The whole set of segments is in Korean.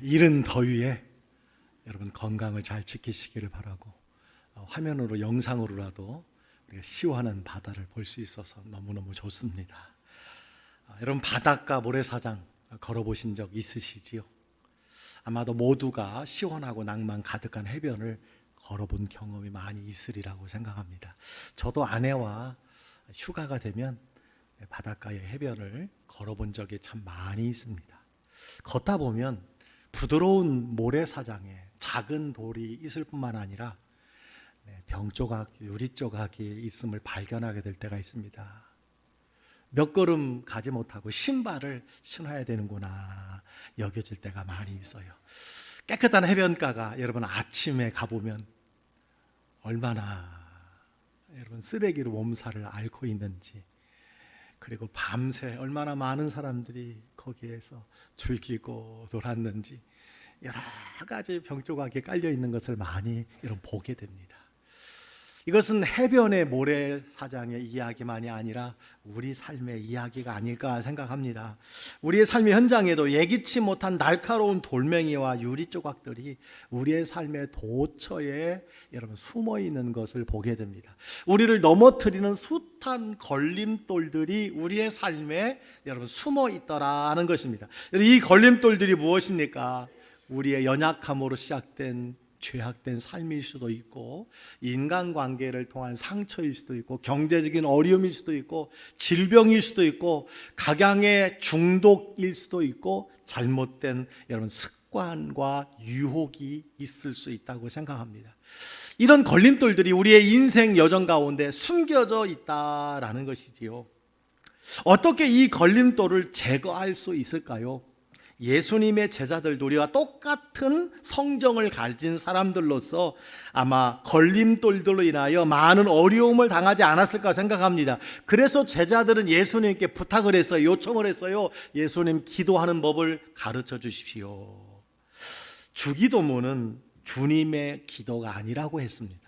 이른 더위에 여러분 건강을 잘 지키시기를 바라고, 화면으로 영상으로라도 우리가 시원한 바다를 볼 수 있어서 너무너무 좋습니다. 여러분 바닷가 모래사장 걸어보신 적 있으시지요? 아마도 모두가 시원하고 낭만 가득한 해변을 걸어본 경험이 많이 있으리라고 생각합니다. 저도 아내와 휴가가 되면 바닷가의 해변을 걸어본 적이 참 많이 있습니다. 걷다 보면 부드러운 모래사장에 작은 돌이 있을 뿐만 아니라 병조각, 유리조각이 있음을 발견하게 될 때가 있습니다. 몇 걸음 가지 못하고 신발을 신어야 되는구나 여겨질 때가 많이 있어요. 깨끗한 해변가가 여러분 아침에 가보면 얼마나 여러분 쓰레기로 몸살을 앓고 있는지, 그리고 밤새 얼마나 많은 사람들이 거기에서 즐기고 놀았는지 여러 가지 병조각이 깔려 있는 것을 많이 여러분 보게 됩니다. 이것은 해변의 모래사장의 이야기만이 아니라 우리 삶의 이야기가 아닐까 생각합니다. 우리의 삶의 현장에도 예기치 못한 날카로운 돌멩이와 유리 조각들이 우리의 삶의 도처에 여러분 숨어 있는 것을 보게 됩니다. 우리를 넘어뜨리는 숱한 걸림돌들이 우리의 삶에 여러분 숨어 있더라는 것입니다. 이 걸림돌들이 무엇입니까? 우리의 연약함으로 시작된 죄악된 삶일 수도 있고, 인간관계를 통한 상처일 수도 있고, 경제적인 어려움일 수도 있고, 질병일 수도 있고, 각양의 중독일 수도 있고, 잘못된 여러분 습관과 유혹이 있을 수 있다고 생각합니다. 이런 걸림돌들이 우리의 인생 여정 가운데 숨겨져 있다라는 것이지요. 어떻게 이 걸림돌을 제거할 수 있을까요? 예수님의 제자들, 우리와 똑같은 성정을 가진 사람들로서 아마 걸림돌들로 인하여 많은 어려움을 당하지 않았을까 생각합니다. 그래서 제자들은 예수님께 부탁을 했어요. 요청을 했어요. 예수님, 기도하는 법을 가르쳐 주십시오. 주기도문은 주님의 기도가 아니라고 했습니다.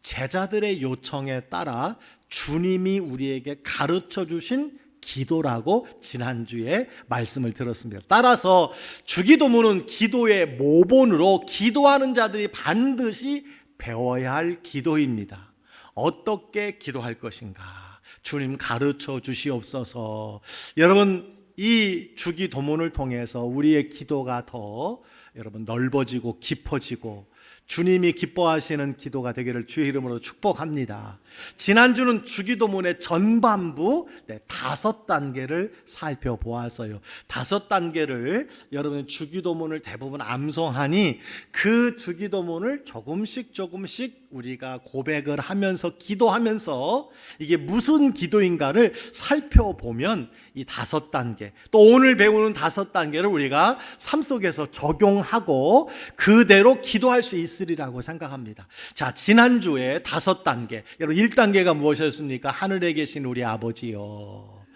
제자들의 요청에 따라 주님이 우리에게 가르쳐 주신 기도라고 지난주에 말씀을 들었습니다. 따라서 주기도문은 기도의 모본으로 기도하는 자들이 반드시 배워야 할 기도입니다. 어떻게 기도할 것인가? 주님 가르쳐 주시옵소서. 여러분, 이 주기도문을 통해서 우리의 기도가 더 여러분 넓어지고 깊어지고 주님이 기뻐하시는 기도가 되기를 주의 이름으로 축복합니다. 지난주는 주기도문의 전반부 5단계를 살펴보았어요. 5단계를 여러분 주기도문을 대부분 암송하니 그 주기도문을 조금씩 우리가 고백을 하면서 기도하면서 이게 무슨 기도인가를 살펴보면 이 5단계, 또 오늘 배우는 5단계를 우리가 삶 속에서 적용하고 그대로 기도할 수 있으리라고 생각합니다. 자, 지난주에 5단계, 여러분 1단계가 무엇이었습니까? 하늘에 계신 우리 아버지요.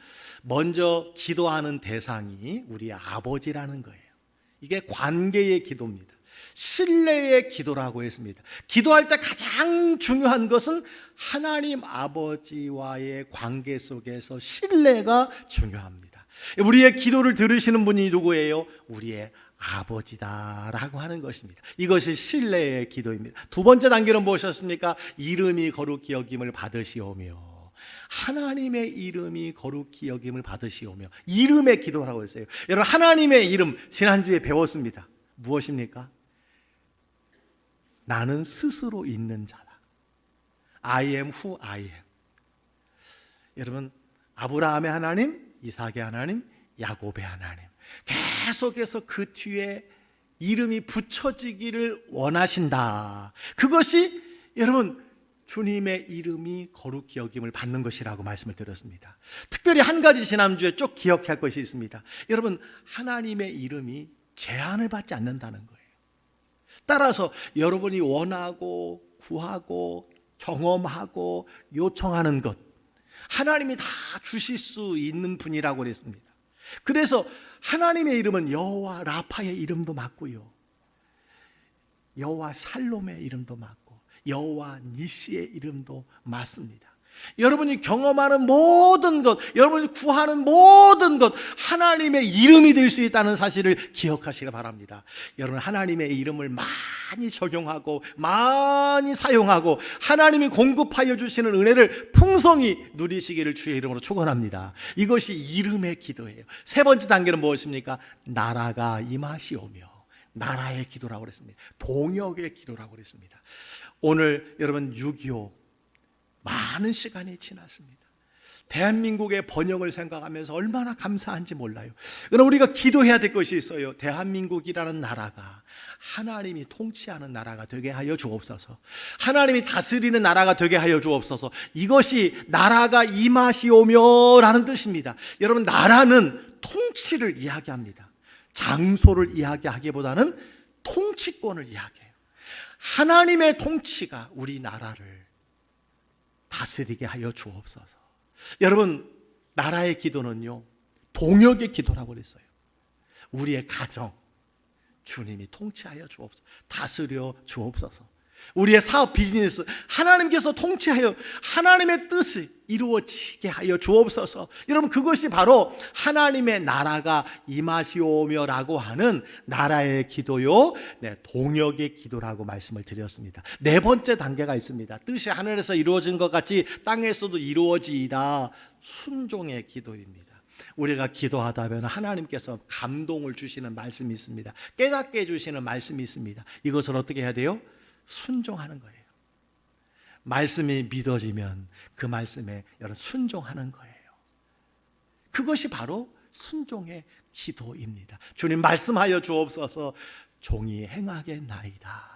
먼저 기도하는 대상이 우리 아버지라는 거예요. 이게 관계의 기도입니다. 신뢰의 기도라고 했습니다. 기도할 때 가장 중요한 것은 하나님 아버지와의 관계 속에서 신뢰가 중요합니다. 우리의 기도를 들으시는 분이 누구예요? 우리의 아버지다라고 하는 것입니다. 이것이 신뢰의 기도입니다. 두 번째 단계는 무엇이었습니까? 이름이 거룩히 여김을 받으시오며, 하나님의 이름이 거룩히 여김을 받으시오며, 이름의 기도라고 했어요. 여러분, 하나님의 이름 지난주에 배웠습니다. 무엇입니까? 나는 스스로 있는 자다. I am who I am. 여러분, 아브라함의 하나님, 이삭의 하나님, 야곱의 하나님, 계속해서 그 뒤에 이름이 붙여지기를 원하신다. 그것이 여러분 주님의 이름이 거룩히 여김을 받는 것이라고 말씀을 드렸습니다. 특별히 한 가지 지난주에 쭉 기억할 것이 있습니다. 여러분, 하나님의 이름이 제한을 받지 않는다는 거예요. 따라서 여러분이 원하고 구하고 경험하고 요청하는 것, 하나님이 다 주실 수 있는 분이라고 그랬습니다. 그래서 하나님의 이름은 여호와 라파의 이름도 맞고요, 여호와 살롬의 이름도 맞고 여호와 니시의 이름도 맞습니다. 여러분이 경험하는 모든 것, 여러분이 구하는 모든 것, 하나님의 이름이 될 수 있다는 사실을 기억하시기 바랍니다. 여러분, 하나님의 이름을 많이 적용하고 많이 사용하고 하나님이 공급하여 주시는 은혜를 풍성히 누리시기를 주의 이름으로 축원합니다. 이것이 이름의 기도예요. 세 번째 단계는 무엇입니까? 나라가 임하시오며. 나라의 기도라고 그랬습니다. 동역의 기도라고 그랬습니다. 오늘 여러분 6.25 많은 시간이 지났습니다. 대한민국의 번영을 생각하면서 얼마나 감사한지 몰라요. 그러나 우리가 기도해야 될 것이 있어요. 대한민국이라는 나라가 하나님이 통치하는 나라가 되게 하여 주옵소서. 하나님이 다스리는 나라가 되게 하여 주옵소서. 이것이 나라가 임하시오며 라는 뜻입니다. 여러분, 나라는 통치를 이야기합니다. 장소를 이야기하기보다는 통치권을 이야기해요. 하나님의 통치가 우리 나라를 다스리게 하여 주옵소서. 여러분, 나라의 기도는요, 동역의 기도라고 그랬어요. 우리의 가정, 주님이 통치하여 주옵소서. 다스려 주옵소서. 우리의 사업, 비즈니스, 하나님께서 통치하여 하나님의 뜻이 이루어지게 하여 주옵소서. 여러분, 그것이 바로 하나님의 나라가 임하시오며라고 하는 나라의 기도요, 동역의 기도라고 말씀을 드렸습니다. 네 번째 단계가 있습니다. 뜻이 하늘에서 이루어진 것 같이 땅에서도 이루어지이다. 순종의 기도입니다. 우리가 기도하다 보면 하나님께서 감동을 주시는 말씀이 있습니다. 깨닫게 해주시는 말씀이 있습니다. 이것을 어떻게 해야 돼요? 순종하는 거예요. 말씀이 믿어지면 그 말씀에 여러분 순종하는 거예요. 그것이 바로 순종의 기도입니다. 주님 말씀하여 주옵소서. 종이 행하겠나이다.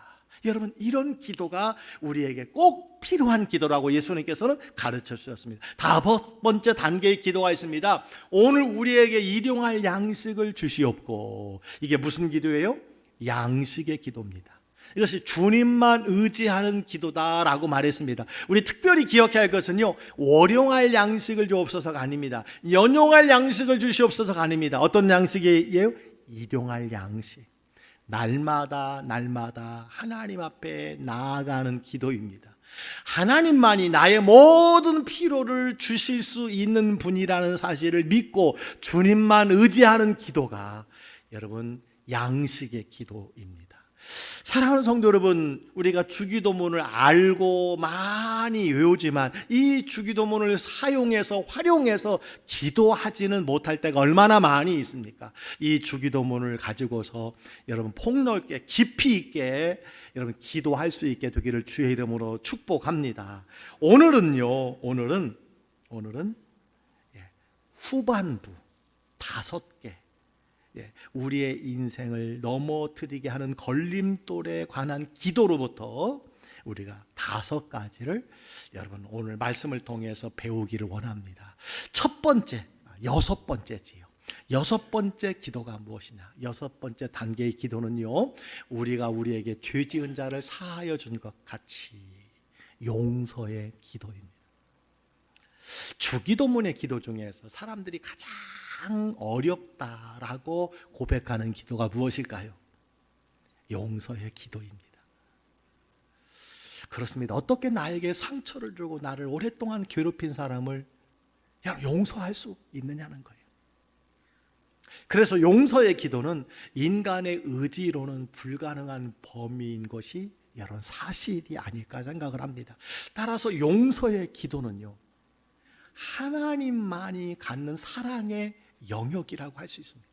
여러분, 이런 기도가 우리에게 꼭 필요한 기도라고 예수님께서는 가르쳐 주셨습니다. 다섯 번째 단계의 기도가 있습니다. 오늘 우리에게 일용할 양식을 주시옵고. 이게 무슨 기도예요? 양식의 기도입니다. 이것이 주님만 의지하는 기도다라고 말했습니다. 우리 특별히 기억해야 할 것은요, 월용할 양식을 주옵소서가 아닙니다. 연용할 양식을 주시옵소서가 아닙니다. 어떤 양식이에요? 일용할 양식. 날마다 하나님 앞에 나아가는 기도입니다. 하나님만이 나의 모든 필요를 주실 수 있는 분이라는 사실을 믿고 주님만 의지하는 기도가 여러분 양식의 기도입니다. 사랑하는 성도 여러분, 우리가 주기도문을 알고 많이 외우지만 이 주기도문을 사용해서 활용해서 기도하지는 못할 때가 얼마나 많이 있습니까? 이 주기도문을 가지고서 여러분 폭넓게 깊이 있게 여러분 기도할 수 있게 되기를 주의 이름으로 축복합니다. 오늘은 후반부 5개 우리의 인생을 넘어뜨리게 하는 걸림돌에 관한 기도로부터 우리가 5가지를 여러분 오늘 말씀을 통해서 배우기를 원합니다. 첫 번째, 6번째지요. 6번째 기도가 무엇이냐? 6번째 단계의 기도는요, 우리가 우리에게 죄 지은 자를 사하여 준 것 같이 용서의 기도입니다. 주기도문의 기도 중에서 사람들이 가장 어렵다라고 고백하는 기도가 무엇일까요? 용서의 기도입니다. 그렇습니다. 어떻게 나에게 상처를 주고 나를 오랫동안 괴롭힌 사람을 용서할 수 있느냐는 거예요. 그래서 용서의 기도는 인간의 의지로는 불가능한 범위인 것이 여러분 사실이 아닐까 생각을 합니다. 따라서 용서의 기도는요, 하나님만이 갖는 사랑의 영역이라고 할 수 있습니다.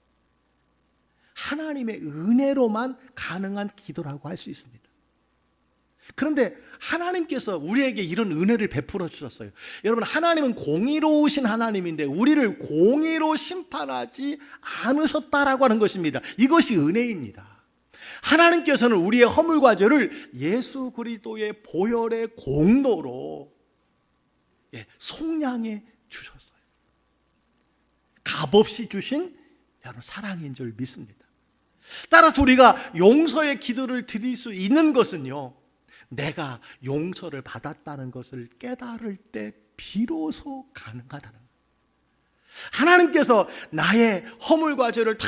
하나님의 은혜로만 가능한 기도라고 할 수 있습니다. 그런데 하나님께서 우리에게 이런 은혜를 베풀어 주셨어요. 여러분, 하나님은 공의로우신 하나님인데 우리를 공의로 심판하지 않으셨다라고 하는 것입니다. 이것이 은혜입니다. 하나님께서는 우리의 허물과 죄를 예수 그리스도의 보혈의 공로로 속량해 주셨어요. 값없이 주신 여러분 사랑인 줄 믿습니다. 따라서 우리가 용서의 기도를 드릴 수 있는 것은요, 내가 용서를 받았다는 것을 깨달을 때 비로소 가능하다는 거예요. 하나님께서 나의 허물과 죄를 다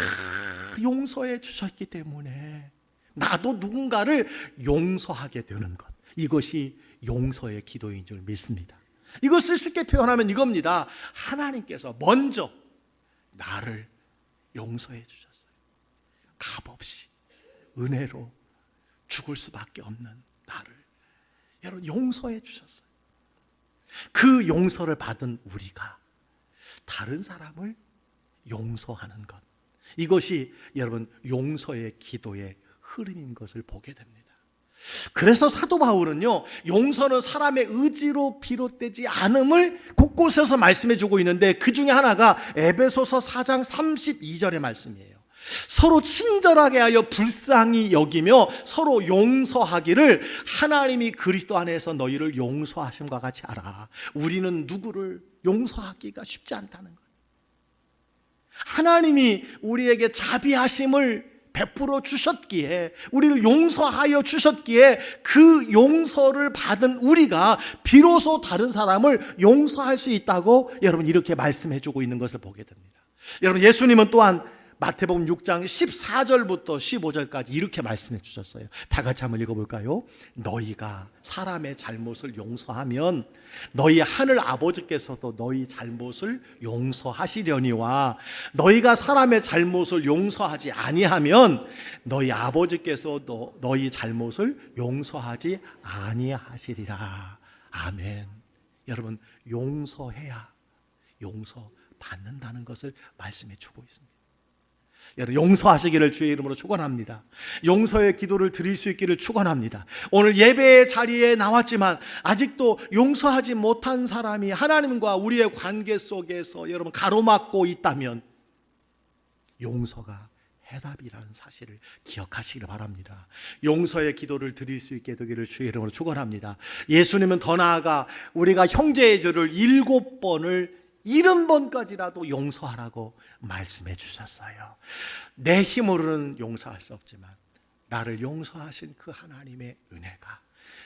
용서해 주셨기 때문에 나도 누군가를 용서하게 되는 것, 이것이 용서의 기도인 줄 믿습니다. 이것을 쉽게 표현하면 이겁니다. 하나님께서 먼저 나를 용서해 주셨어요. 값없이 은혜로 죽을 수밖에 없는 나를 여러분 용서해 주셨어요. 그 용서를 받은 우리가 다른 사람을 용서하는 것, 이것이 여러분 용서의 기도의 흐름인 것을 보게 됩니다. 그래서 사도 바울은요, 용서는 사람의 의지로 비롯되지 않음을 곳곳에서 말씀해 주고 있는데, 그 중에 하나가 에베소서 4장 32절의 말씀이에요. 서로 친절하게 하여 불쌍히 여기며 서로 용서하기를 하나님이 그리스도 안에서 너희를 용서하심과 같이 알아. 우리는 누구를 용서하기가 쉽지 않다는 거예요. 하나님이 우리에게 자비하심을 베풀어 주셨기에, 우리를 용서하여 주셨기에, 그 용서를 받은 우리가 비로소 다른 사람을 용서할 수 있다고 여러분 이렇게 말씀해 주고 있는 것을 보게 됩니다. 여러분, 예수님은 또한 마태복음 6장 14절부터 15절까지 이렇게 말씀해 주셨어요. 다 같이 한번 읽어볼까요? 너희가 사람의 잘못을 용서하면 너희 하늘 아버지께서도 너희 잘못을 용서하시려니와, 너희가 사람의 잘못을 용서하지 아니하면 너희 아버지께서도 너희 잘못을 용서하지 아니하시리라. 아멘. 여러분, 용서해야 용서받는다는 것을 말씀해 주고 있습니다. 여러분, 용서하시기를 주의 이름으로 축원합니다. 용서의 기도를 드릴 수 있기를 축원합니다. 오늘 예배의 자리에 나왔지만 아직도 용서하지 못한 사람이 하나님과 우리의 관계 속에서 여러분 가로막고 있다면, 용서가 해답이라는 사실을 기억하시기를 바랍니다. 용서의 기도를 드릴 수 있게 되기를 주의 이름으로 축원합니다. 예수님은 더 나아가 우리가 형제의 죄를 7번을 70번까지라도 용서하라고 말씀해 주셨어요. 내 힘으로는 용서할 수 없지만 나를 용서하신 그 하나님의 은혜가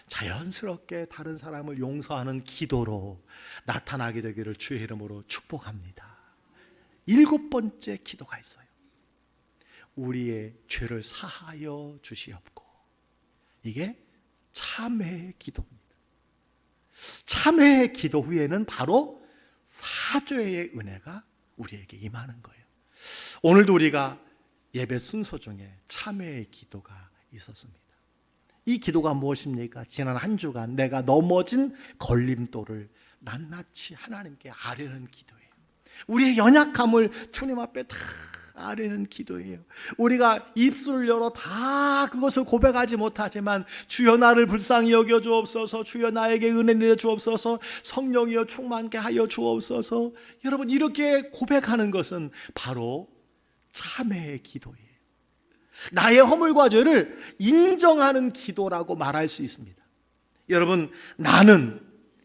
자연스럽게 다른 사람을 용서하는 기도로 나타나게 되기를 주의 이름으로 축복합니다. 7번째 기도가 있어요. 우리의 죄를 사하여 주시옵고. 이게 참회의 기도입니다. 참회의 기도 후에는 바로 사죄의 은혜가 우리에게 임하는 거예요. 오늘도 우리가 예배 순서 중에 참회의 기도가 있었습니다. 이 기도가 무엇입니까? 지난 한 주간 내가 넘어진 걸림돌을 낱낱이 하나님께 아뢰는 기도예요. 우리의 연약함을 주님 앞에 다 아뢰는 기도예요. 우리가 입술을 열어 다 그것을 고백하지 못하지만, 주여 나를 불쌍히 여겨 주옵소서, 주여 나에게 은혜 내려 주옵소서, 성령이여 충만케 하여 주옵소서, 여러분 이렇게 고백하는 것은 바로 참회의 기도예요. 나의 허물과 죄를 인정하는 기도라고 말할 수 있습니다. 여러분, 나는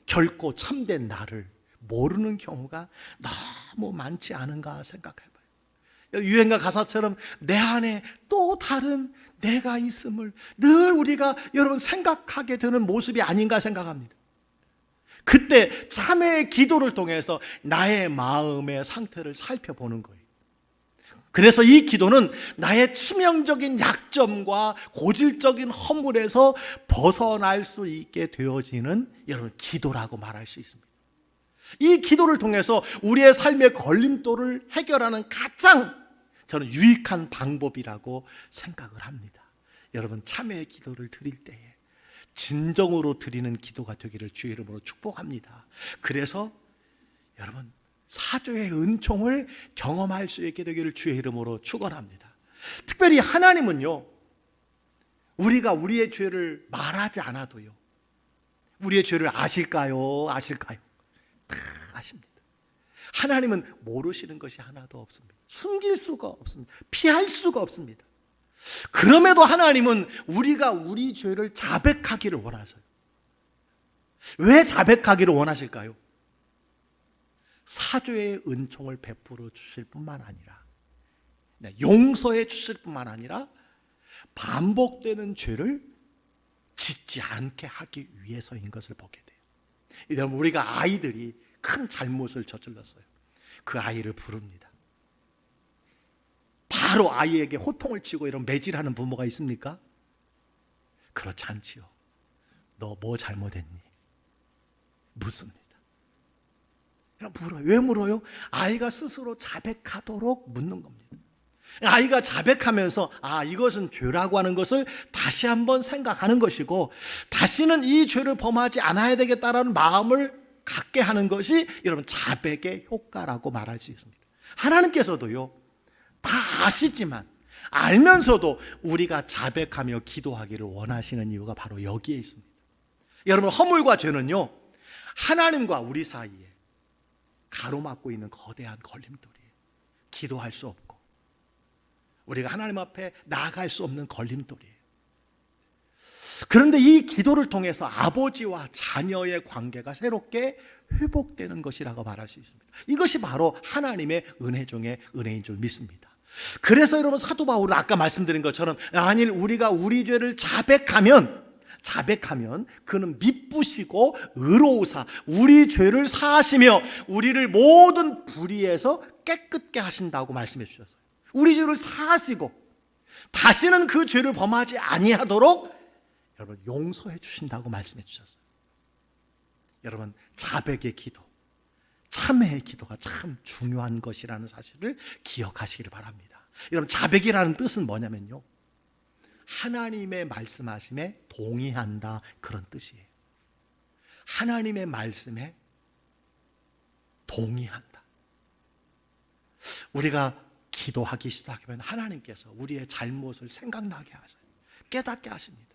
결코 참된 나를 모르는 경우가 너무 많지 않은가 생각해봐요. 유행가 가사처럼 내 안에 또 다른 내가 있음을 늘 우리가 여러분 생각하게 되는 모습이 아닌가 생각합니다. 그때 참회의 기도를 통해서 나의 마음의 상태를 살펴보는 거예요. 그래서 이 기도는 나의 치명적인 약점과 고질적인 허물에서 벗어날 수 있게 되어지는 여러분 기도라고 말할 수 있습니다. 이 기도를 통해서 우리의 삶의 걸림돌을 해결하는 가장 저는 유익한 방법이라고 생각을 합니다. 여러분, 참회의 기도를 드릴 때에 진정으로 드리는 기도가 되기를 주의 이름으로 축복합니다. 그래서 여러분, 사죄의 은총을 경험할 수 있게 되기를 주의 이름으로 축원합니다. 특별히 하나님은요, 우리가 우리의 죄를 말하지 않아도요, 우리의 죄를 아실까요? 다 아십니다. 하나님은 모르시는 것이 하나도 없습니다. 숨길 수가 없습니다. 피할 수가 없습니다. 그럼에도 하나님은 우리가 우리 죄를 자백하기를 원하셔요. 왜 자백하기를 원하실까요? 사죄의 은총을 베풀어 주실 뿐만 아니라, 용서해 주실 뿐만 아니라 반복되는 죄를 짓지 않게 하기 위해서인 것을 보게 돼요. 이러면 우리가 아이들이 큰 잘못을 저질렀어요. 그 아이를 부릅니다. 바로 아이에게 호통을 치고 이런 매질하는 부모가 있습니까? 그렇지 않지요. 너 뭐 잘못했니? 묻습니다. 물어요. 왜 물어요? 아이가 스스로 자백하도록 묻는 겁니다. 아이가 자백하면서 이것은 죄라고 하는 것을 다시 한번 생각하는 것이고, 다시는 이 죄를 범하지 않아야 되겠다라는 마음을 갖게 하는 것이 여러분 자백의 효과라고 말할 수 있습니다. 하나님께서도요, 다 아시지만 알면서도 우리가 자백하며 기도하기를 원하시는 이유가 바로 여기에 있습니다. 여러분, 허물과 죄는요, 하나님과 우리 사이에 가로막고 있는 거대한 걸림돌이에요. 기도할 수 없고 우리가 하나님 앞에 나아갈 수 없는 걸림돌이에요. 그런데 이 기도를 통해서 아버지와 자녀의 관계가 새롭게 회복되는 것이라고 말할 수 있습니다. 이것이 바로 하나님의 은혜 중에 은혜인 줄 믿습니다. 그래서 여러분, 사도 바울은 아까 말씀드린 것처럼, 만일 우리가 우리 죄를 자백하면 그는 미쁘시고 의로우사 우리 죄를 사하시며 우리를 모든 불의에서 깨끗게 하신다고 말씀해 주셨어요. 우리 죄를 사하시고 다시는 그 죄를 범하지 아니하도록 여러분 용서해 주신다고 말씀해 주셨어요. 여러분, 자백의 기도, 참회의 기도가 참 중요한 것이라는 사실을 기억하시기를 바랍니다. 여러분, 자백이라는 뜻은 뭐냐면요, 하나님의 말씀하심에 동의한다, 그런 뜻이에요. 하나님의 말씀에 동의한다. 우리가 기도하기 시작하면 하나님께서 우리의 잘못을 생각나게 하셔요. 깨닫게 하십니다.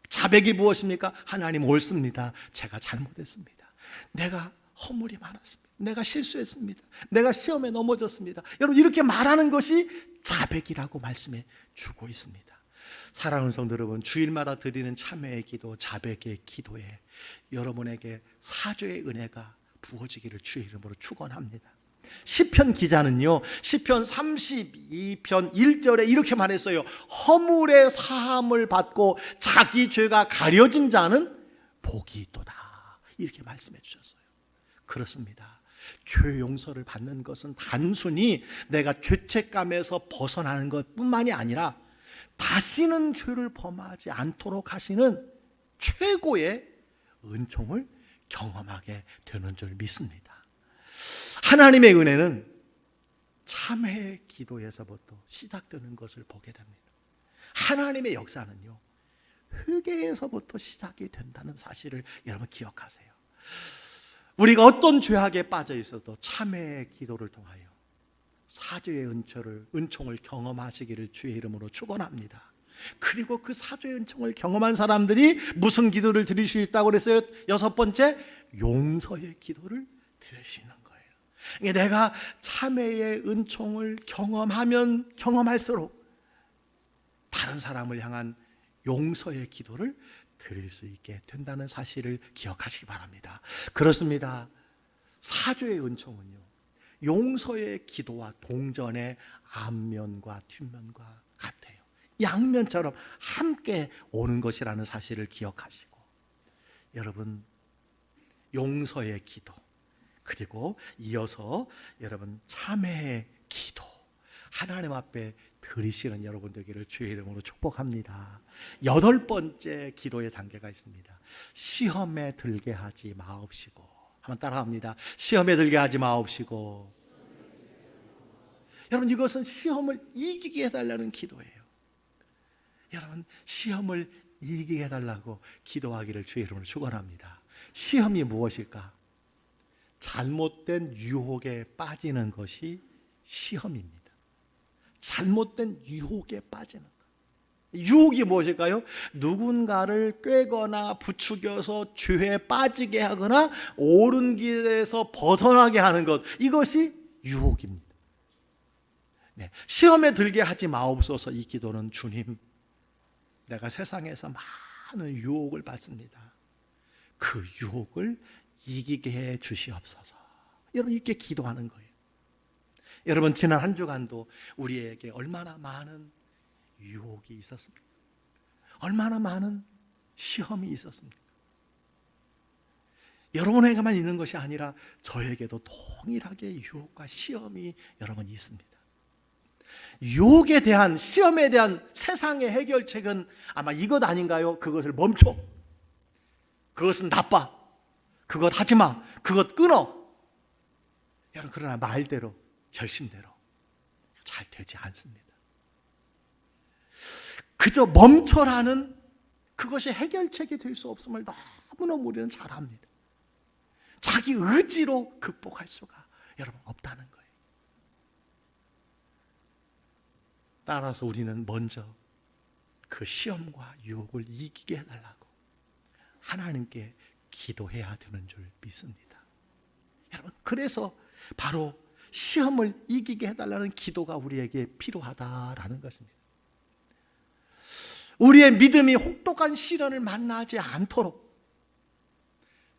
자백이 무엇입니까? 하나님, 옳습니다. 제가 잘못했습니다. 내가 허물이 많았습니다. 내가 실수했습니다. 내가 시험에 넘어졌습니다. 여러분, 이렇게 말하는 것이 자백이라고 말씀해 주고 있습니다. 사랑하는 성도 여러분, 주일마다 드리는 참회의 기도, 자백의 기도에 여러분에게 사죄의 은혜가 부어지기를 주의 이름으로 축원합니다. 시편 기자는요, 시편 32편 1절에 이렇게 말했어요. 허물의 사함을 받고 자기 죄가 가려진 자는 복이 있도다, 이렇게 말씀해 주셨어요. 그렇습니다. 죄 용서를 받는 것은 단순히 내가 죄책감에서 벗어나는 것뿐만이 아니라 다시는 죄를 범하지 않도록 하시는 최고의 은총을 경험하게 되는 줄 믿습니다. 하나님의 은혜는 참회의 기도에서부터 시작되는 것을 보게 됩니다. 하나님의 역사는요, 회개에서부터 시작이 된다는 사실을 여러분 기억하세요. 우리가 어떤 죄악에 빠져 있어도 참회의 기도를 통하여 사죄의 은총을 경험하시기를 주의 이름으로 축원합니다. 그리고 그 사죄의 은총을 경험한 사람들이 무슨 기도를 드릴 수 있다고 그랬어요? 6번째, 용서의 기도를 드릴 수 있는 거예요. 내가 참회의 은총을 경험하면 경험할수록 다른 사람을 향한 용서의 기도를 드릴 수 있게 된다는 사실을 기억하시기 바랍니다. 그렇습니다. 사죄의 은총은요, 용서의 기도와 동전의 앞면과 뒷면과 같아요. 양면처럼 함께 오는 것이라는 사실을 기억하시고, 여러분, 용서의 기도, 그리고 이어서 여러분 참회의 기도, 하나님 앞에 드리시는 여러분 되기를 주의 이름으로 축복합니다. 8번째 기도의 단계가 있습니다. 시험에 들게 하지 마옵시고. 한번 따라합니다. 시험에 들게 하지 마옵시고. 여러분, 이것은 시험을 이기게 해달라는 기도예요. 여러분, 시험을 이기게 해달라고 기도하기를 주의 이름으로 축원합니다. 시험이 무엇일까? 잘못된 유혹에 빠지는 것이 시험입니다. 잘못된 유혹에 빠지는 것. 유혹이 무엇일까요? 누군가를 꿰거나 부추겨서 죄에 빠지게 하거나 옳은 길에서 벗어나게 하는 것, 이것이 유혹입니다. 네, 시험에 들게 하지 마옵소서. 이 기도는, 주님, 내가 세상에서 많은 유혹을 받습니다. 그 유혹을 이기게 해 주시옵소서. 여러분, 이렇게 기도하는 거예요. 여러분, 지난 한 주간도 우리에게 얼마나 많은 유혹이 있었습니까? 얼마나 많은 시험이 있었습니까? 여러분에게만 있는 것이 아니라 저에게도 동일하게 유혹과 시험이 여러분 있습니다. 유혹에 대한, 시험에 대한 세상의 해결책은 아마 이것 아닌가요? 그것을 멈춰. 그것은 나빠. 그것 하지 마. 그것 끊어. 여러분, 그러나 말대로, 결심대로 잘 되지 않습니다. 그저 멈춰라는 그것이 해결책이 될 수 없음을 너무너무 우리는 잘 압니다. 자기 의지로 극복할 수가 여러분 없다는 거예요. 따라서 우리는 먼저 그 시험과 유혹을 이기게 해달라고 하나님께 기도해야 되는 줄 믿습니다. 여러분, 그래서 바로 시험을 이기게 해달라는 기도가 우리에게 필요하다라는 것입니다. 우리의 믿음이 혹독한 시련을 만나지 않도록,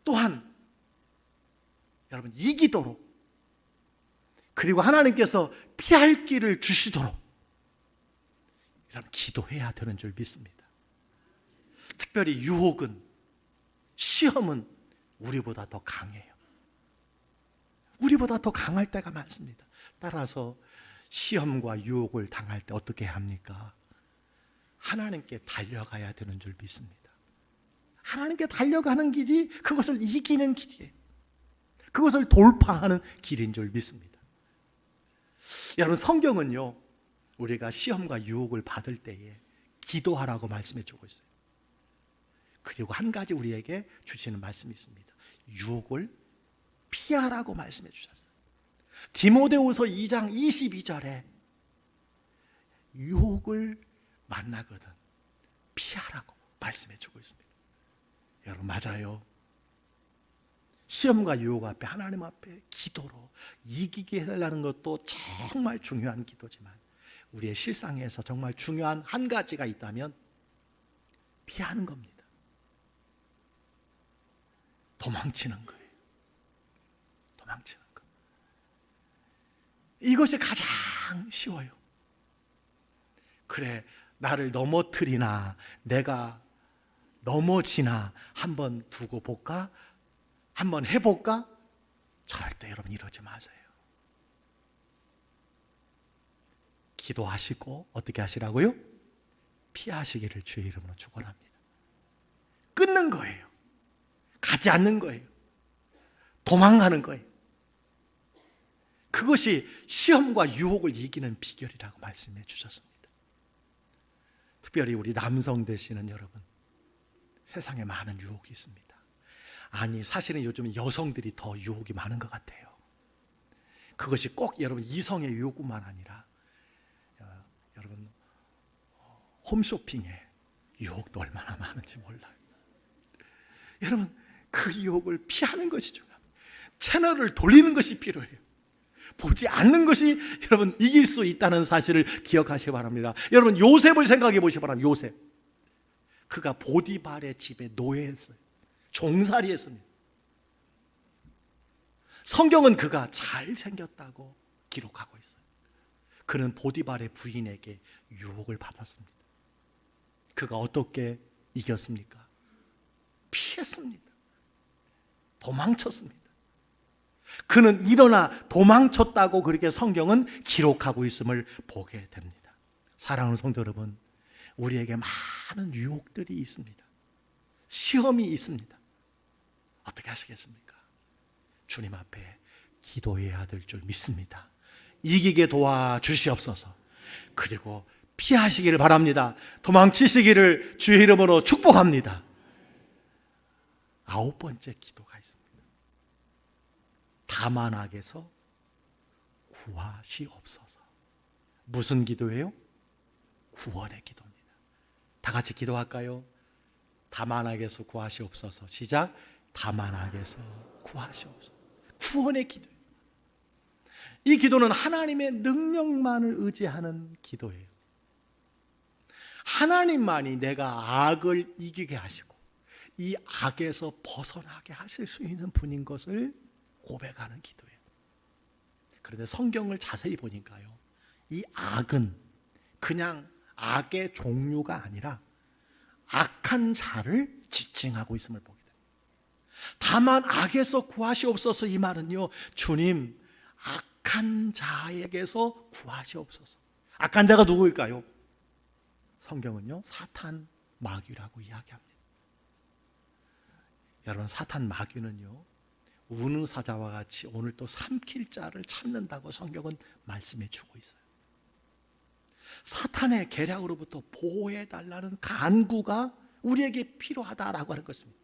또한 여러분 이기도록, 그리고 하나님께서 피할 길을 주시도록 여러분 기도해야 되는 줄 믿습니다. 특별히 유혹은, 시험은 우리보다 더 강해요. 우리보다 더 강할 때가 많습니다. 따라서 시험과 유혹을 당할 때 어떻게 합니까? 하나님께 달려가야 되는 줄 믿습니다. 하나님께 달려가는 길이 그것을 이기는 길이에요. 그것을 돌파하는 길인 줄 믿습니다. 여러분, 성경은요, 우리가 시험과 유혹을 받을 때에 기도하라고 말씀해 주고 있어요. 그리고 한 가지 우리에게 주시는 말씀이 있습니다. 유혹을 피하라고 말씀해 주셨어요. 디모데후서 2장 22절에 유혹을 만나거든 피하라고 말씀해 주고 있습니다. 여러분, 맞아요. 시험과 유혹 앞에, 하나님 앞에 기도로 이기게 해달라는 것도 정말 중요한 기도지만, 우리의 실상에서 정말 중요한 한 가지가 있다면 피하는 겁니다. 도망치는 거예요. 도망치는 거. 이것이 가장 쉬워요. 그래, 나를 넘어뜨리나 내가 넘어지나 한번 두고 볼까? 한번 해볼까? 절대 여러분 이러지 마세요. 기도하시고 어떻게 하시라고요? 피하시기를 주의 이름으로 축원합니다. 끊는 거예요. 가지 않는 거예요. 도망가는 거예요. 그것이 시험과 유혹을 이기는 비결이라고 말씀해 주셨습니다. 특별히 우리 남성 되시는 여러분, 세상에 많은 유혹이 있습니다. 아니, 사실은 요즘 여성들이 더 유혹이 많은 것 같아요. 그것이 꼭 여러분 이성의 유혹뿐만 아니라 여러분 홈쇼핑에 유혹도 얼마나 많은지 몰라요. 여러분, 그 유혹을 피하는 것이 중요합니다. 채널을 돌리는 것이 필요해요. 보지 않는 것이 여러분 이길 수 있다는 사실을 기억하시기 바랍니다. 여러분, 요셉을 생각해 보시기 바랍니다. 요셉, 그가 보디발의 집에 노예했어요. 종살이 했습니다. 성경은 그가 잘생겼다고 기록하고 있어요. 그는 보디발의 부인에게 유혹을 받았습니다. 그가 어떻게 이겼습니까? 피했습니다. 도망쳤습니다. 그는 일어나 도망쳤다고 그렇게 성경은 기록하고 있음을 보게 됩니다. 사랑하는 성도 여러분, 우리에게 많은 유혹들이 있습니다. 시험이 있습니다. 어떻게 하시겠습니까? 주님 앞에 기도해야 될 줄 믿습니다. 이기게 도와주시옵소서. 그리고 피하시기를 바랍니다. 도망치시기를 주의 이름으로 축복합니다. 9번째 기도가 있습니다. 다만 악에서 구하시옵소서. 무슨 기도예요? 구원의 기도입니다. 다 같이 기도할까요? 다만 악에서 구하시옵소서. 시작. 다만 악에서 구하시옵소서. 구원의 기도. 이 기도는 하나님의 능력만을 의지하는 기도예요. 하나님만이 내가 악을 이기게 하시고 이 악에서 벗어나게 하실 수 있는 분인 것을 고백하는 기도예요. 그런데 성경을 자세히 보니까요, 이 악은 그냥 악의 종류가 아니라 악한 자를 지칭하고 있음을 보게 됩니다. 다만 악에서 구하시옵소서, 이 말은요, 주님, 악한 자에게서 구하시옵소서. 악한 자가 누구일까요? 성경은요, 사탄, 마귀라고 이야기합니다. 여러분, 사탄, 마귀는요, 우는 사자와 같이 오늘 또 삼킬 자를 찾는다고 성경은 말씀해 주고 있어요. 사탄의 계략으로부터 보호해 달라는 간구가 우리에게 필요하다라고 하는 것입니다.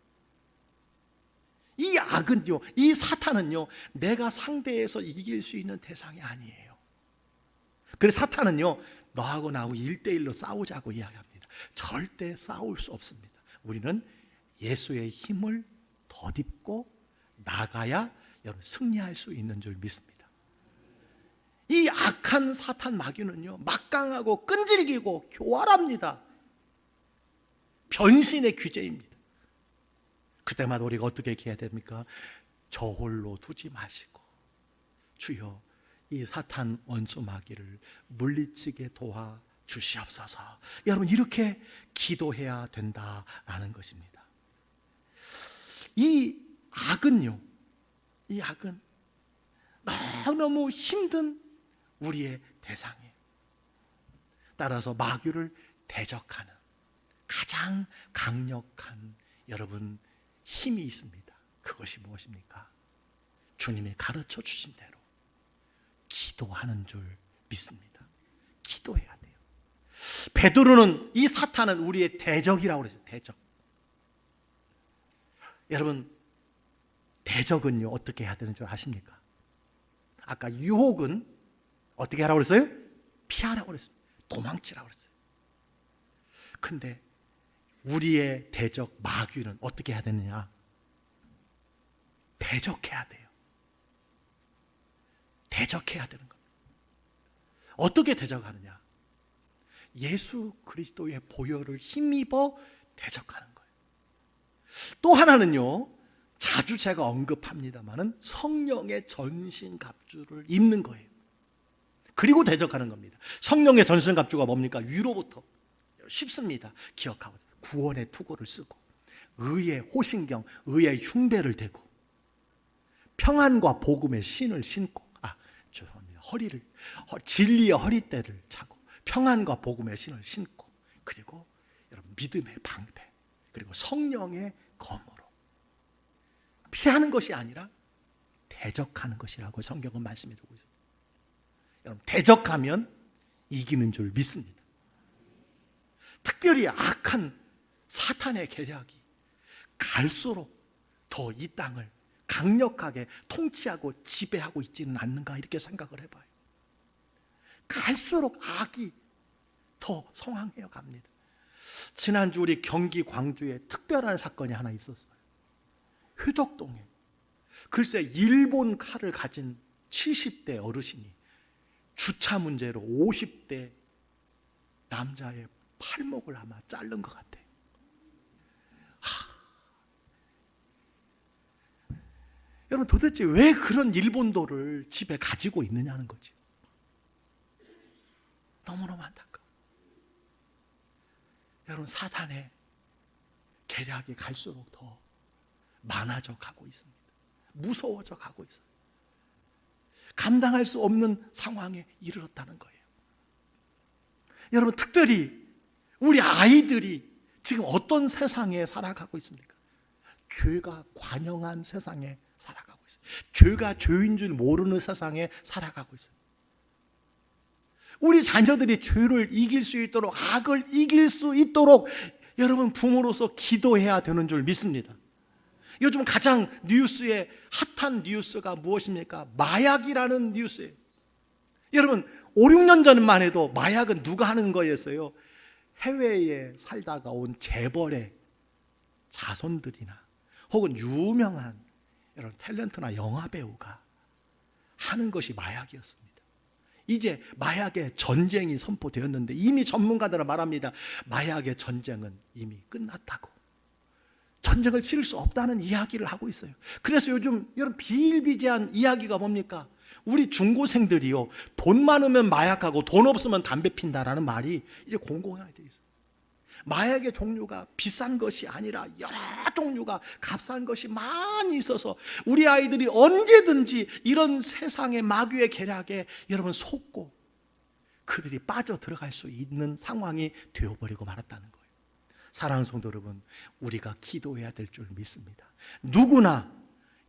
이 악은요, 이 사탄은요, 내가 상대해서 이길 수 있는 대상이 아니에요. 그래서 사탄은요, 너하고 나하고 1대1로 싸우자고 이야기합니다. 절대 싸울 수 없습니다. 우리는 예수의 힘을 덧입고 나가야 여러분 승리할 수 있는 줄 믿습니다. 이 악한 사탄 마귀는요, 막강하고 끈질기고 교활합니다. 변신의 귀재입니다. 그때마다 우리가 어떻게 해야 됩니까? 저홀로 두지 마시고 주여 이 사탄 원수 마귀를 물리치게 도와 주시옵소서. 여러분 이렇게 기도해야 된다라는 것입니다. 이 악은요, 이 악은 너무너무 힘든 우리의 대상이에요. 따라서 마귀를 대적하는 가장 강력한 여러분 힘이 있습니다. 그것이 무엇입니까? 주님이 가르쳐 주신 대로 기도하는 줄 믿습니다. 기도해야 돼요. 베드로는 이 사탄은 우리의 대적이라고 그랬어요. 대적. 여러분 대적은요 어떻게 해야 되는 줄 아십니까? 아까 유혹은 어떻게 하라고 그랬어요? 피하라고 그랬습니다. 도망치라고 그랬어요. 근데 우리의 대적 마귀는 어떻게 해야 되느냐? 대적해야 돼요. 대적해야 되는 겁니다. 어떻게 대적하느냐? 예수 그리스도의 보혈을 힘입어 대적하는 거예요. 또 하나는요, 자주 제가 언급합니다마는 성령의 전신갑주를 입는 거예요. 그리고 대적하는 겁니다. 성령의 전신갑주가 뭡니까? 위로부터 쉽습니다. 기억하고 구원의 투구를 쓰고 의의 호신경, 의의 흉배를 대고 평안과 복음의 신을 신고 죄송합니다. 진리의 허리대를 차고 평안과 복음의 신을 신고 그리고 여러분 믿음의 방패 그리고 성령의 검으로 피하는 것이 아니라 대적하는 것이라고 성경은 말씀해 주고 있습니다. 여러분 대적하면 이기는 줄 믿습니다. 특별히 악한 사탄의 계략이 갈수록 더 이 땅을 강력하게 통치하고 지배하고 있지는 않는가 이렇게 생각을 해봐요. 갈수록 악이 더 성황해요 갑니다. 지난주 우리 경기 광주에 특별한 사건이 하나 있었어요. 효덕동에 글쎄 일본 칼을 가진 70대 어르신이 주차 문제로 50대 남자의 팔목을 아마 자른 것 같아요. 여러분 도대체 왜 그런 일본도를 집에 가지고 있느냐는 거죠. 너무너무 안타까워. 여러분 사탄의 계략이 갈수록 더 많아져 가고 있습니다. 무서워져 가고 있어요. 감당할 수 없는 상황에 이르렀다는 거예요. 여러분 특별히 우리 아이들이 지금 어떤 세상에 살아가고 있습니까? 죄가 관영한 세상에 살아가고 있어요. 죄가 죄인 줄 모르는 세상에 살아가고 있어요. 우리 자녀들이 죄를 이길 수 있도록 악을 이길 수 있도록 여러분 부모로서 기도해야 되는 줄 믿습니다. 요즘 가장 뉴스에 핫한 뉴스가 무엇입니까? 마약이라는 뉴스예요. 여러분 5, 6년 전만 해도 마약은 누가 하는 거였어요? 해외에 살다가 온 재벌의 자손들이나 혹은 유명한 여러분 탤런트나 영화배우가 하는 것이 마약이었습니다. 이제 마약의 전쟁이 선포되었는데 이미 전문가들은 말합니다. 마약의 전쟁은 이미 끝났다고. 전쟁을 치를 수 없다는 이야기를 하고 있어요. 그래서 요즘 여러분 비일비재한 이야기가 뭡니까? 우리 중고생들이요 돈 많으면 마약하고 돈 없으면 담배 핀다라는 말이 이제 공공연히 되어 있어요. 마약의 종류가 비싼 것이 아니라 여러 종류가 값싼 것이 많이 있어서 우리 아이들이 언제든지 이런 세상의 마귀의 계략에 여러분 속고 그들이 빠져 들어갈 수 있는 상황이 되어버리고 말았다는 거예요. 사랑하는 성도 여러분, 우리가 기도해야 될 줄 믿습니다. 누구나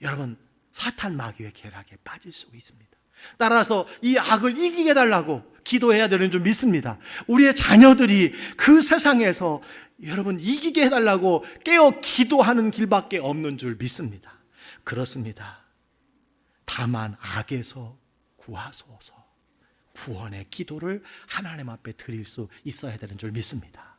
여러분 사탄 마귀의 계략에 빠질 수 있습니다. 따라서 이 악을 이기게 해달라고 기도해야 되는 줄 믿습니다. 우리의 자녀들이 그 세상에서 여러분 이기게 해달라고 깨어 기도하는 길밖에 없는 줄 믿습니다. 그렇습니다. 다만 악에서 구하소서, 구원의 기도를 하나님 앞에 드릴 수 있어야 되는 줄 믿습니다.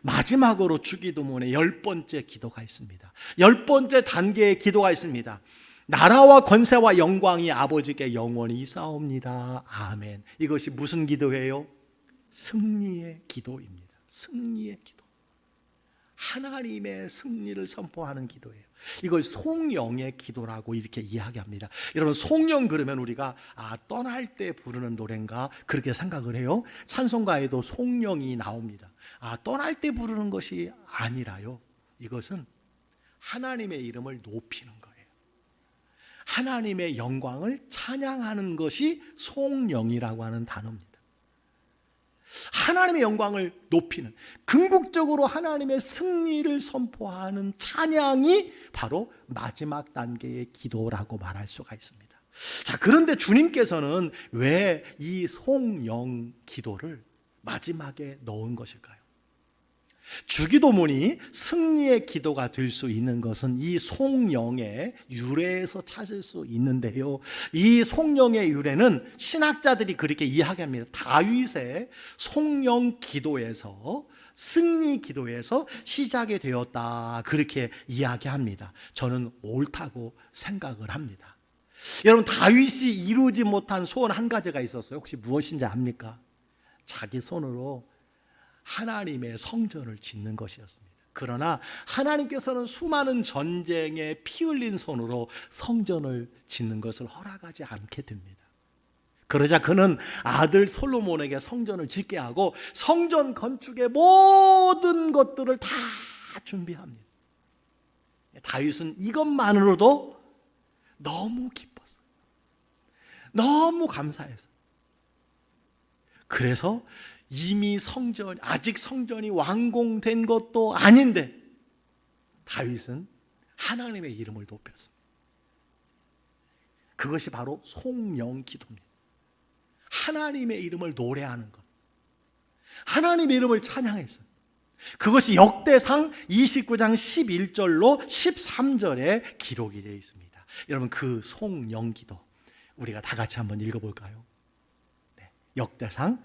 마지막으로 주기도문의 10번째 기도가 있습니다. 10번째 단계의 기도가 있습니다. 나라와 권세와 영광이 아버지께 영원히 있사옵니다. 아멘. 이것이 무슨 기도예요? 승리의 기도입니다. 승리의 기도. 하나님의 승리를 선포하는 기도예요. 이걸 송영의 기도라고 이렇게 이야기합니다. 여러분, 송영 그러면 우리가 떠날 때 부르는 노래인가 그렇게 생각을 해요. 찬송가에도 송영이 나옵니다. 떠날 때 부르는 것이 아니라요, 이것은 하나님의 이름을 높이는 거예요. 하나님의 영광을 찬양하는 것이 송영이라고 하는 단어입니다. 하나님의 영광을 높이는, 궁극적으로 하나님의 승리를 선포하는 찬양이 바로 마지막 단계의 기도라고 말할 수가 있습니다. 자, 그런데 주님께서는 왜 이 송영 기도를 마지막에 넣은 것일까요? 주기도문이 승리의 기도가 될 수 있는 것은 이 송영의 유래에서 찾을 수 있는데요, 이 송영의 유래는 신학자들이 그렇게 이야기합니다. 다윗의 송영 기도에서, 승리 기도에서 시작이 되었다, 그렇게 이야기합니다. 저는 옳다고 생각을 합니다. 여러분, 다윗이 이루지 못한 소원 한 가지가 있었어요. 혹시 무엇인지 압니까? 자기 손으로 하나님의 성전을 짓는 것이었습니다. 그러나 하나님께서는 수많은 전쟁에 피 흘린 손으로 성전을 짓는 것을 허락하지 않게 됩니다. 그러자 그는 아들 솔로몬에게 성전을 짓게 하고 성전 건축의 모든 것들을 다 준비합니다. 다윗은 이것만으로도 너무 기뻤어요. 너무 감사해서. 그래서 이미 아직 성전이 완공된 것도 아닌데 다윗은 하나님의 이름을 높였습니다. 그것이 바로 송영 기도입니다. 하나님의 이름을 노래하는 것, 하나님의 이름을 찬양했어요. 그것이 역대상 29장 11절로 13절에 기록이 되어 있습니다. 여러분, 그 송영 기도 우리가 다 같이 한번 읽어볼까요? 네, 역대상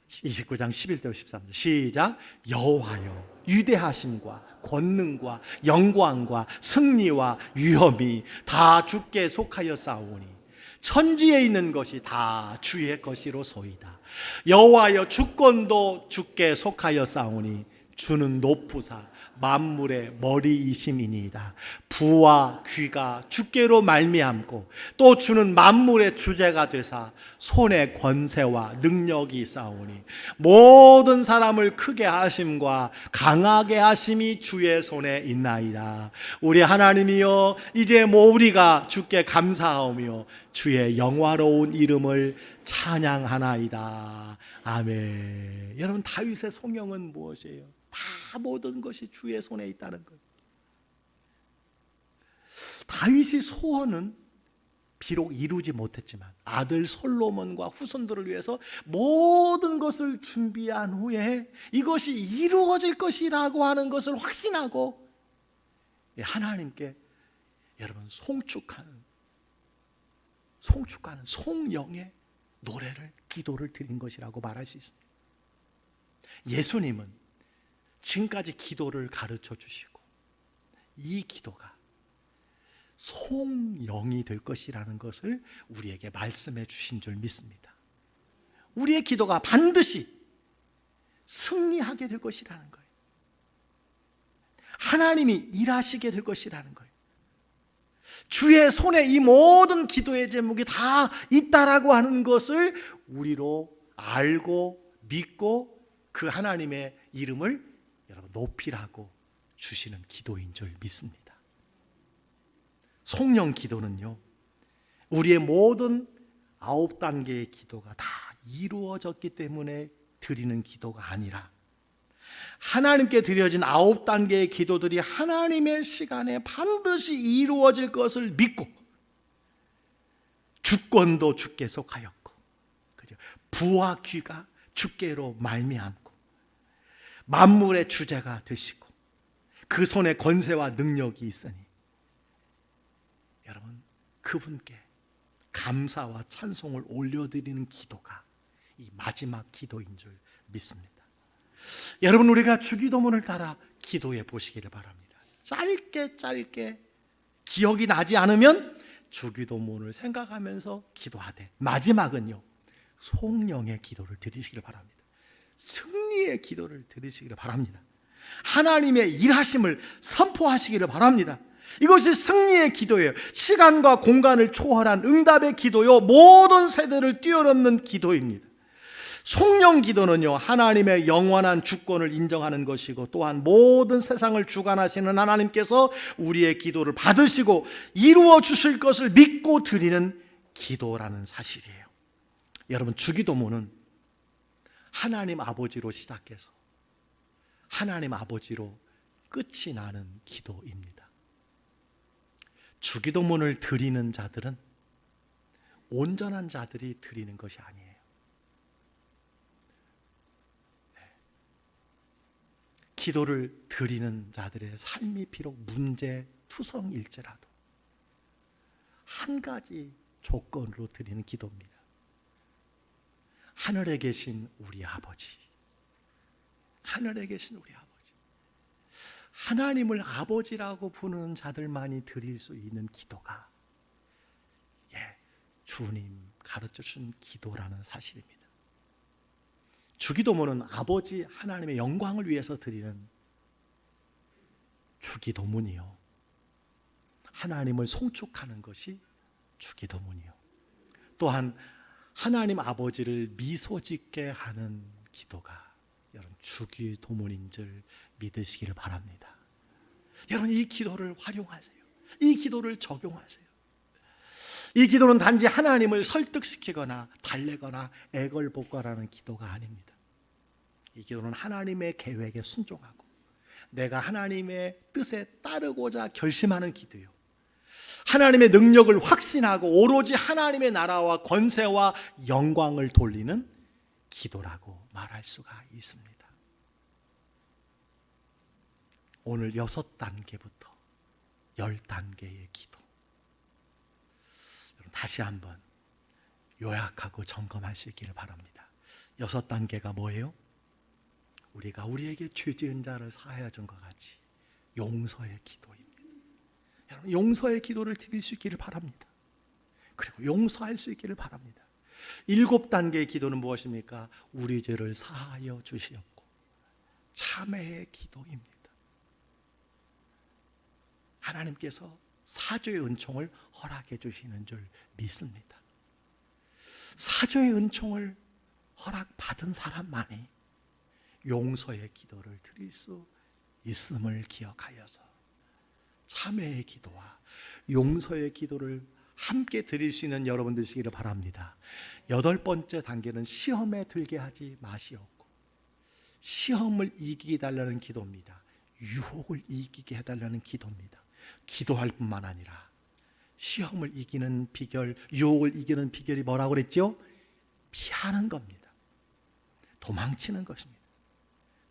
29장 11절 13절 시작. 여호와여, 위대하심과 권능과 영광과 승리와 위엄이 다 주께 속하였사오니 천지에 있는 것이 다 주의 것이로소이다. 여호와여, 주권도 주께 속하였사오니 주는 높으사 만물의 머리이심이니이다. 부와 귀가 주께로 말미암고 또 주는 만물의 주제가 되사 손에 권세와 능력이 있사오니 모든 사람을 크게 하심과 강하게 하심이 주의 손에 있나이다. 우리 하나님이여, 이제 우리가 주께 감사하오며 주의 영화로운 이름을 찬양하나이다. 아멘. 여러분, 다윗의 송영은 무엇이에요? 다 모든 것이 주의 손에 있다는 것. 다윗의 소원은 비록 이루지 못했지만 아들 솔로몬과 후손들을 위해서 모든 것을 준비한 후에 이것이 이루어질 것이라고 하는 것을 확신하고 하나님께 여러분 송축하는 송영의 노래를, 기도를 드린 것이라고 말할 수 있습니다. 예수님은 지금까지 기도를 가르쳐 주시고 이 기도가 송영이 될 것이라는 것을 우리에게 말씀해 주신 줄 믿습니다. 우리의 기도가 반드시 승리하게 될 것이라는 거예요. 하나님이 일하시게 될 것이라는 거예요. 주의 손에 이 모든 기도의 제목이 다 있다라고 하는 것을 우리로 알고 믿고 그 하나님의 이름을 여러분 높이라고 주시는 기도인 줄 믿습니다. 송영 기도는요, 우리의 모든 9단계의 기도가 다 이루어졌기 때문에 드리는 기도가 아니라 하나님께 드려진 9단계의 기도들이 하나님의 시간에 반드시 이루어질 것을 믿고 주권도 주께 속하였고, 그죠? 부와 귀가 주께로 말미암고, 만물의 주제가 되시고, 그 손에 권세와 능력이 있으니, 여러분 그분께 감사와 찬송을 올려드리는 기도가 이 마지막 기도인 줄 믿습니다. 여러분, 우리가 주기도문을 따라 기도해 보시기를 바랍니다. 짧게 기억이 나지 않으면 주기도문을 생각하면서 기도하되, 마지막은요 성령의 기도를 드리시기를 바랍니다. 승리의 기도를 드리시기를 바랍니다. 하나님의 일하심을 선포하시기를 바랍니다. 이것이 승리의 기도예요. 시간과 공간을 초월한 응답의 기도요, 모든 세대를 뛰어넘는 기도입니다. 성령 기도는요, 하나님의 영원한 주권을 인정하는 것이고, 또한 모든 세상을 주관하시는 하나님께서 우리의 기도를 받으시고 이루어 주실 것을 믿고 드리는 기도라는 사실이에요. 여러분, 주기도문은 하나님 아버지로 시작해서 하나님 아버지로 끝이 나는 기도입니다. 주기도문을 드리는 자들은 온전한 자들이 드리는 것이 아니에요. 기도를 드리는 자들의 삶이 비록 문제투성일지라도 한 가지 조건으로 드리는 기도입니다. 하늘에 계신 우리 아버지, 하늘에 계신 우리 아버지, 하나님을 아버지라고 부르는 자들만이 드릴 수 있는 기도가 주님 가르쳐 주신 기도라는 사실입니다. 주기도문은 아버지 하나님의 영광을 위해서 드리는 주기도문이요, 하나님을 송축하는 것이 주기도문이요, 또한 하나님 아버지를 미소 짓게 하는 기도가 여러분 주기도문인 줄 믿으시기를 바랍니다. 여러분, 이 기도를 활용하세요. 이 기도를 적용하세요. 이 기도는 단지 하나님을 설득시키거나 달래거나 애걸복걸하는 기도가 아닙니다. 이 기도는 하나님의 계획에 순종하고 내가 하나님의 뜻에 따르고자 결심하는 기도요, 하나님의 능력을 확신하고 오로지 하나님의 나라와 권세와 영광을 돌리는 기도라고 말할 수가 있습니다. 오늘 6단계부터 10단계의 기도, 다시 한번 요약하고 점검하시기를 바랍니다. 6단계가 뭐예요? 우리가 우리에게 죄 지은 자를 사하여 준 것 같이 용서의 기도입니다. 여러분, 용서의 기도를 드릴 수 있기를 바랍니다. 그리고 용서할 수 있기를 바랍니다. 7단계의 기도는 무엇입니까? 우리 죄를 사하여 주시옵고 참회의 기도입니다. 하나님께서 사죄의 은총을 허락해 주시는 줄 믿습니다. 사죄의 은총을 허락받은 사람만이 용서의 기도를 드릴 수 있음을 기억하여서 참회의 기도와 용서의 기도를 함께 드릴 수 있는 여러분 되시기를 바랍니다. 8번째 단계는 시험에 들게 하지 마시옵고, 시험을 이기게 해달라는 기도입니다. 유혹을 이기게 해달라는 기도입니다. 기도할 뿐만 아니라 시험을 이기는 비결, 유혹을 이기는 비결이 뭐라고 그랬죠? 피하는 겁니다. 도망치는 것입니다.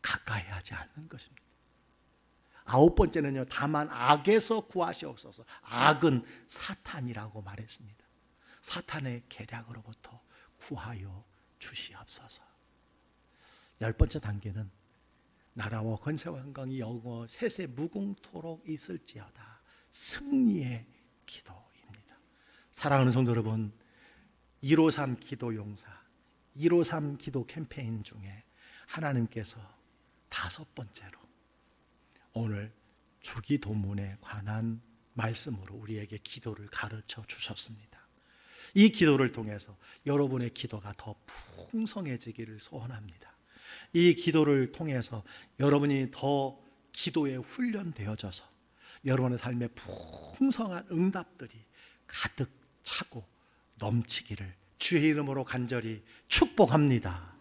가까이 하지 않는 것입니다. 9번째는요, 다만 악에서 구하시옵소서. 악은 사탄이라고 말했습니다. 사탄의 계략으로부터 구하여 주시옵소서. 10번째 단계는 나라와 권세와 영광이 영원 세세 무궁토록 있을지어다. 승리의 기도입니다. 사랑하는 성도 여러분, 153 기도 용사, 153 기도 캠페인 중에 하나님께서 5번째로 오늘 주기도문에 관한 말씀으로 우리에게 기도를 가르쳐 주셨습니다. 이 기도를 통해서 여러분의 기도가 더 풍성해지기를 소원합니다. 이 기도를 통해서 여러분이 더 기도에 훈련되어져서 여러분의 삶에 풍성한 응답들이 가득 차고 넘치기를 주의 이름으로 간절히 축복합니다.